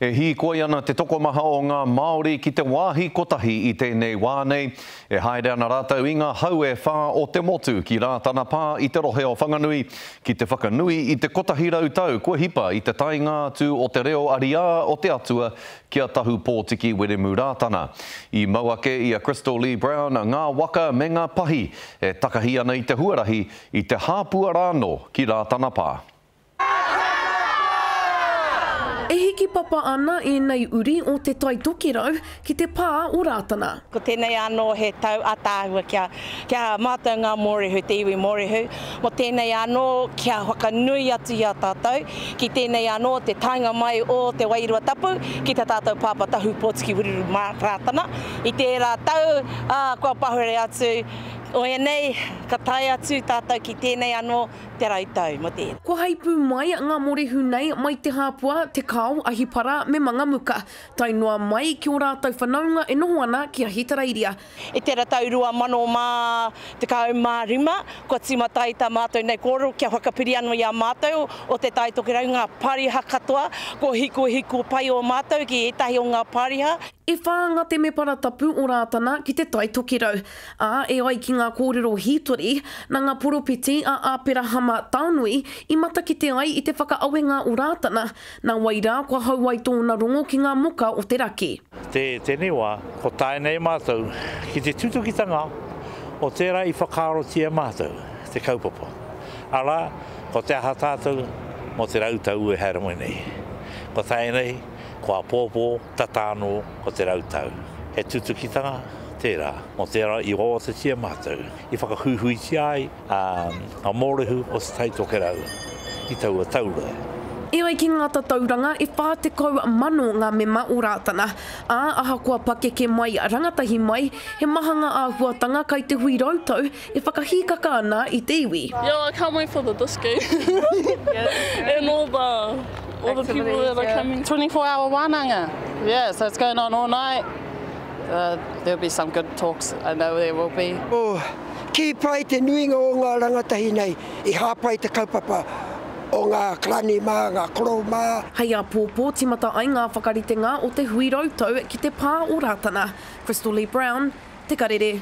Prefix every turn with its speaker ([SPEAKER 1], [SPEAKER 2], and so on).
[SPEAKER 1] E hi koe ana te tokomaha o ngā Māori ki te wāhi kotahi I tēnei wānei. E haere ana rātou I ngā hau e whā o te motu ki rā tana pā I te rohe o whanganui. Ki te whakanui I te kotahi rautau kua hipa I te tainga atu o te reo aria o te atua kia tahu pōtiki weremu rātana. I mauake I a Crystal Lee Brown ngā waka me ngā pahi e takahi ana I te huarahi I te hāpua rāno ki rā tana pā.
[SPEAKER 2] E hiki papa ana I nei uri o te taitoki rau ki te pā o rātana.
[SPEAKER 3] Ko tēnei anō he tau atāhua kia mātou ngā mōrehu, te iwi mōrehu. Mo tēnei anō kia whakanui atu I a tātou. Ki tēnei anō te tainga mai o te wairua tapu ki te tātou pāpa tahu pōtiki wiriru rātana. I tērā tau, kua pahure atu. O nei, ka tai atu tātou ki tēnei anō te rautau mo tēnā.
[SPEAKER 2] Kua haipū mai ngā mōrehu nei mai te hāpua, te kao, ahipara me mangamuka. Tainua mai ki o rātou whanaunga e noho ana ki a Hitareiria.
[SPEAKER 3] E tērā taurua mano mā te kau mā rima, kua timatai tā mātou nei kōrero kia whakapiri anu I a mātou o te taitoki rau ngā pariha katoa, ko hiko pai o mātou ki etahi o ngā pariha.
[SPEAKER 2] E whāanga te me paratapu o rātana ki te taitoki rau. E ai ki ngā kōrero hitori, na ngā poropiti a āpera hama tānui, I mata ki te ai I te whakaawenga o rātana, na waira kua hau ai tōna rongo ki ngā muka o te raki.
[SPEAKER 4] Tēnei wā, ko tae nei mātou, ki te tutukitanga, o tērā I whakaarotia mātou, te kaupapa. Ara, ko te aha tātou, mo te rautau e haere mai nei. Ko tae nei, ko a pōpō, tatāno, ko te rautau. He tutukitanga, tērā, mo tērā I roa te tia mātou. I whakahuhui ti ai, a mōrehu o se taitoke rau. I taua taura.
[SPEAKER 2] E ai ki ngā tatauranga e whā te kau mano ngā mema o rātana. Aha kua pakeke mai rangatahi mai, he mahanga āhuatanga kai te hui rautau e whakahikaka ana I te iwi.
[SPEAKER 5] Yeah, I can't wait for the disco. And all the people that are coming.
[SPEAKER 6] 24-hour wānanga. Yeah, so it's going on all night. There'll be some good talks. I know there will be.
[SPEAKER 7] Ki pai te nuinga o ngā rangatahi nei, I hāpai te kaupapa o ngā klani mā, ngā koro mā.
[SPEAKER 2] Hei a pōpō timata ai ngā whakaritenga o te hui rautau ki te pā o rātana. Crystal Lee Brown, Te Karere.